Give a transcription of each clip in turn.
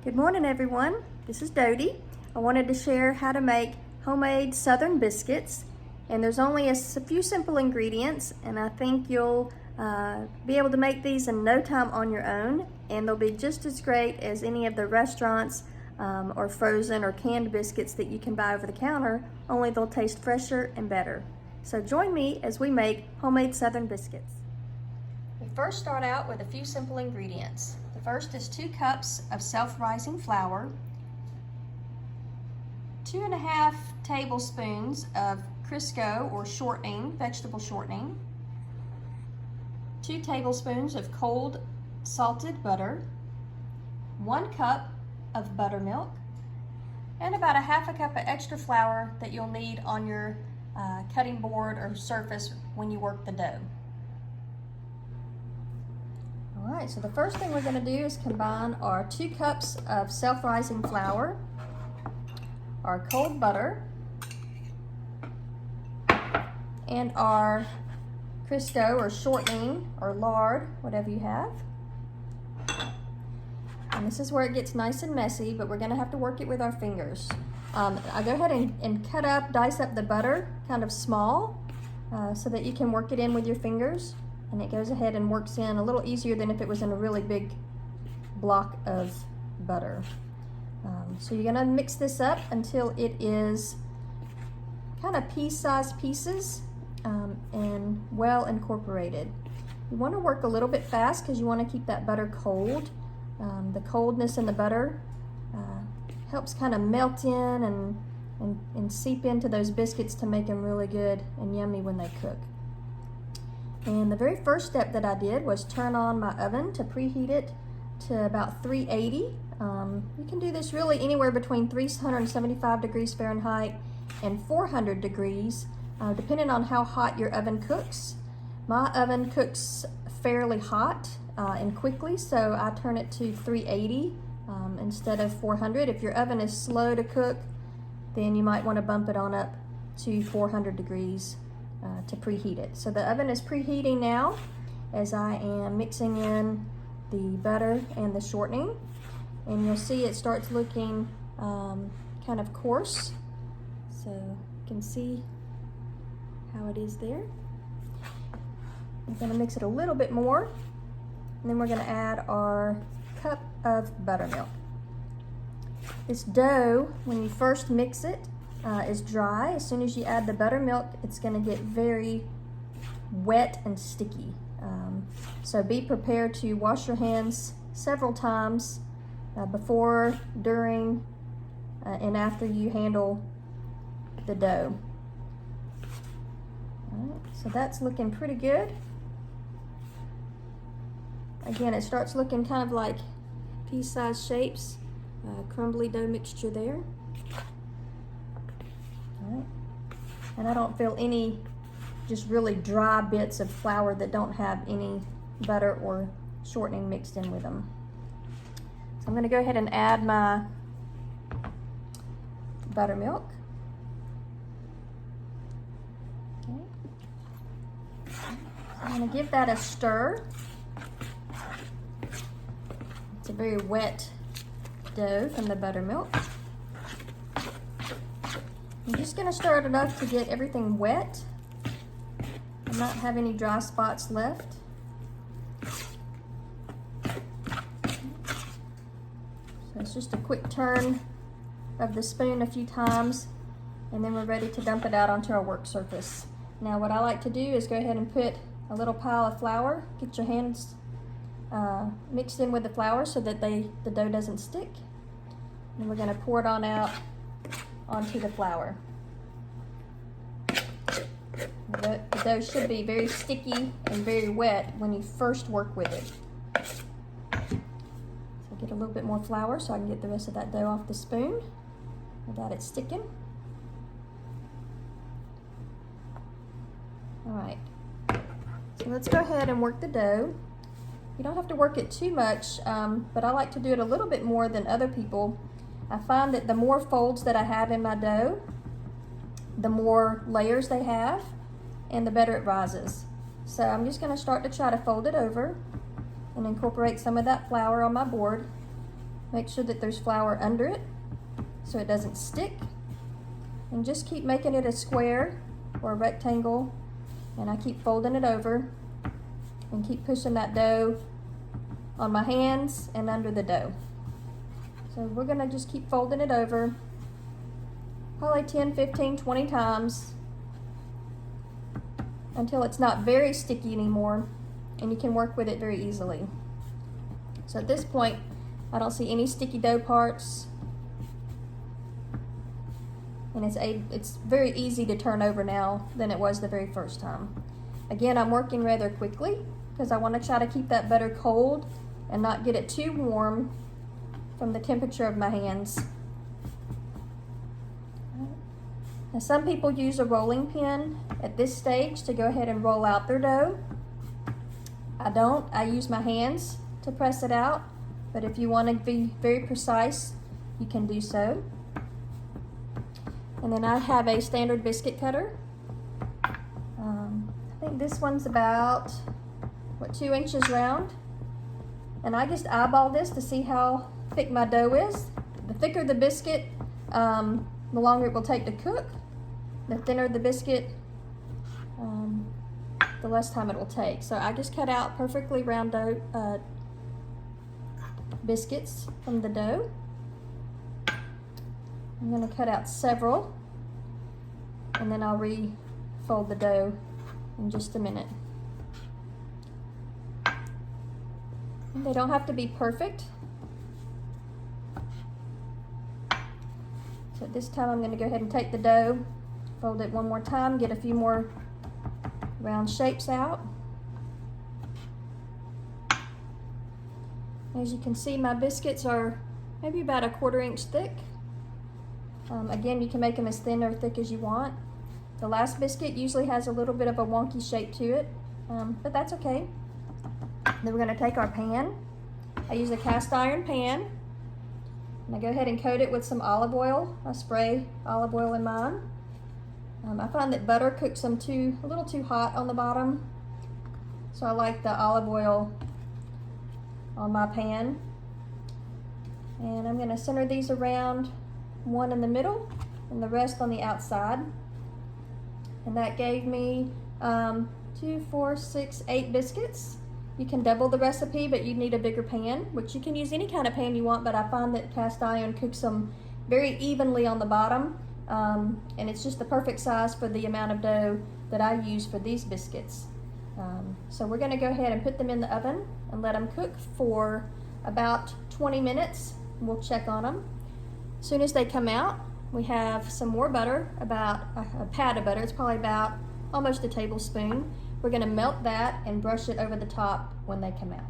Good morning, everyone. This is Dodie. I wanted to share how to make homemade Southern biscuits, and there's only a few simple ingredients, and I think you'll be able to make these in no time on your own, and they'll be just as great as any of the restaurants or frozen or canned biscuits that you can buy over the counter, only they'll taste fresher and better. So join me as we make homemade Southern biscuits. We first start out with a few simple ingredients. The first is 2 cups of self-rising flour, 2.5 tablespoons of Crisco or shortening, vegetable shortening, 2 tablespoons of cold salted butter, 1 cup of buttermilk, and about 1/2 cup of extra flour that you'll need on your cutting board or surface when you work the dough. Alright, so the first thing we're going to do is combine our 2 cups of self-rising flour, our cold butter, and our Crisco or shortening or lard, whatever you have. And this is where it gets nice and messy, but we're going to have to work it with our fingers. I go ahead and dice up the butter kind of small so that you can work it in with your fingers. And it goes ahead and works in a little easier than if it was in a really big block of butter. So you're gonna mix this up until it is kind of pea-sized pieces and well incorporated. You wanna work a little bit fast because you wanna keep that butter cold. The coldness in the butter helps kind of melt in and seep into those biscuits to make them really good and yummy when they cook. And the very first step that I did was turn on my oven to preheat it to about 380. You can do this really anywhere between 375 degrees Fahrenheit and 400 degrees, depending on how hot your oven cooks. My oven cooks fairly hot and quickly, so I turn it to 380 instead of 400. If your oven is slow to cook, then you might want to bump it on up to 400 degrees. To preheat it. So the oven is preheating now as I am mixing in the butter and the shortening, and you'll see it starts looking kind of coarse, so you can see how it is there. I'm going to mix it a little bit more, and then we're going to add our cup of buttermilk. This dough, when you first mix it, is dry. As soon as you add the buttermilk, it's going to get very wet and sticky. So be prepared to wash your hands several times before, during, and after you handle the dough. All right, so that's looking pretty good. Again, it starts looking kind of like pea-sized shapes, crumbly dough mixture there. Right. And I don't feel any just really dry bits of flour that don't have any butter or shortening mixed in with them. So I'm going to go ahead and add my buttermilk. Okay. I'm going to give that a stir. It's a very wet dough from the buttermilk. I'm just going to stir it enough to get everything wet and not have any dry spots left. So it's just a quick turn of the spoon a few times, and then we're ready to dump it out onto our work surface. Now what I like to do is go ahead and put a little pile of flour, get your hands mixed in with the flour so that the dough doesn't stick. And we're going to pour it on out onto the flour. The dough should be very sticky and very wet when you first work with it. So get a little bit more flour so I can get the rest of that dough off the spoon without it sticking. Alright, so let's go ahead and work the dough. You don't have to work it too much, but I like to do it a little bit more than other people. I find that the more folds that I have in my dough, the more layers they have, and the better it rises. So I'm just going to start to try to fold it over and incorporate some of that flour on my board. Make sure that there's flour under it so it doesn't stick. And just keep making it a square or a rectangle, and I keep folding it over and keep pushing that dough on my hands and under the dough. So we're gonna just keep folding it over, probably 10, 15, 20 times until it's not very sticky anymore and you can work with it very easily. So at this point, I don't see any sticky dough parts, and it's very easy to turn over now than it was the very first time. Again, I'm working rather quickly because I want to try to keep that butter cold and not get it too warm from the temperature of my hands. Now, some people use a rolling pin at this stage to go ahead and roll out their dough. I don't. I use my hands to press it out, but if you want to be very precise, you can do so. And then I have a standard biscuit cutter. I think this one's about, 2 inches round. And I just eyeball this to see how thick my dough is. The thicker the biscuit, the longer it will take to cook. The thinner the biscuit, the less time it will take. So I just cut out perfectly round dough, biscuits from the dough. I'm going to cut out several, and then I'll refold the dough in just a minute. And they don't have to be perfect. So this time I'm going to go ahead and take the dough, fold it one more time, get a few more round shapes out. As you can see, my biscuits are maybe about a 1/4 inch thick. Again, you can make them as thin or thick as you want. The last biscuit usually has a little bit of a wonky shape to it, but that's okay. Then we're going to take our pan. I use a cast iron pan, and I go ahead and coat it with some olive oil. I spray olive oil in mine. I find that butter cooks them a little too hot on the bottom, so I like the olive oil on my pan. And I'm going to center these around, one in the middle and the rest on the outside. And that gave me 2, 4, 6, 8 biscuits. You can double the recipe, but you need a bigger pan, which you can use any kind of pan you want, but I find that cast iron cooks them very evenly on the bottom, and it's just the perfect size for the amount of dough that I use for these biscuits. So we're going to go ahead and put them in the oven and let them cook for about 20 minutes. We'll check on them. As soon as they come out, we have some more butter, about a pat of butter. It's probably about almost a tablespoon. We're going to melt that and brush it over the top when they come out.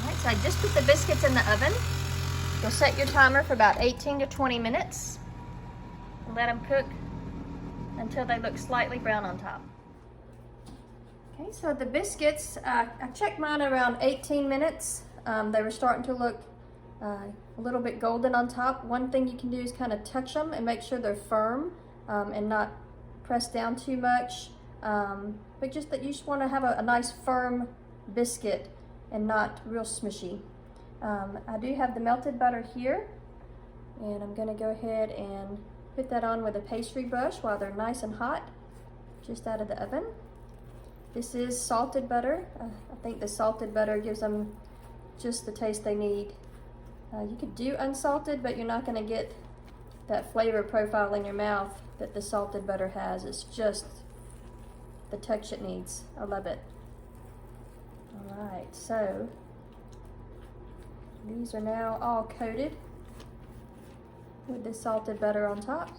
All right, so I just put the biscuits in the oven. You'll set your timer for about 18 to 20 minutes and let them cook until they look slightly brown on top. Okay, so the biscuits, I checked mine around 18 minutes. They were starting to look a little bit golden on top. One thing you can do is kind of touch them and make sure they're firm and not pressed down too much. But just that you just want to have a nice firm biscuit and not real smushy. I do have the melted butter here, and I'm going to go ahead and put that on with a pastry brush while they're nice and hot, just out of the oven. This is salted butter. I think the salted butter gives them just the taste they need. You could do unsalted, but you're not going to get that flavor profile in your mouth that the salted butter has. It's just the touch it needs. I love it. All right, so these are now all coated with the salted butter on top.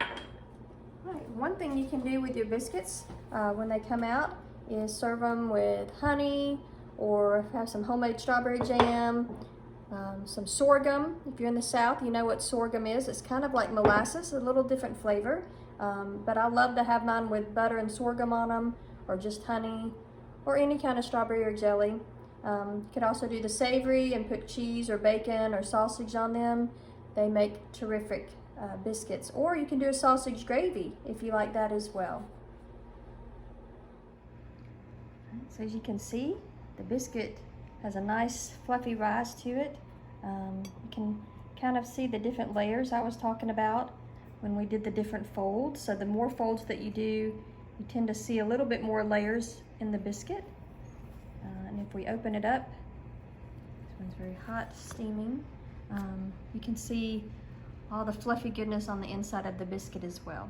All right, one thing you can do with your biscuits when they come out is serve them with honey, or have some homemade strawberry jam, some sorghum. If you're in the South, you know what sorghum is. It's kind of like molasses, a little different flavor. But I love to have mine with butter and sorghum on them, or just honey, or any kind of strawberry or jelly. You could also do the savory and put cheese or bacon or sausage on them. They make terrific biscuits. Or you can do a sausage gravy if you like that as well. So as you can see, The biscuit has a nice fluffy rise to it. You can kind of see the different layers I was talking about when we did the different folds. So the more folds that you do, you tend to see a little bit more layers in the biscuit. And if we open it up, this one's very hot, steaming, you can see all the fluffy goodness on the inside of the biscuit as well.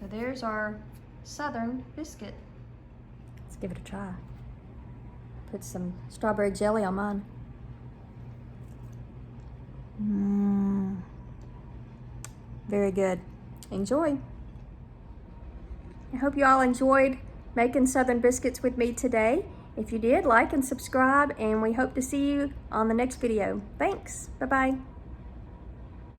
So there's our Southern biscuit. Let's give it a try. Put some strawberry jelly on mine. Very good. Enjoy. I hope you all enjoyed making Southern biscuits with me today. If you did, like and subscribe, and we hope to see you on the next video. Thanks. Bye-bye.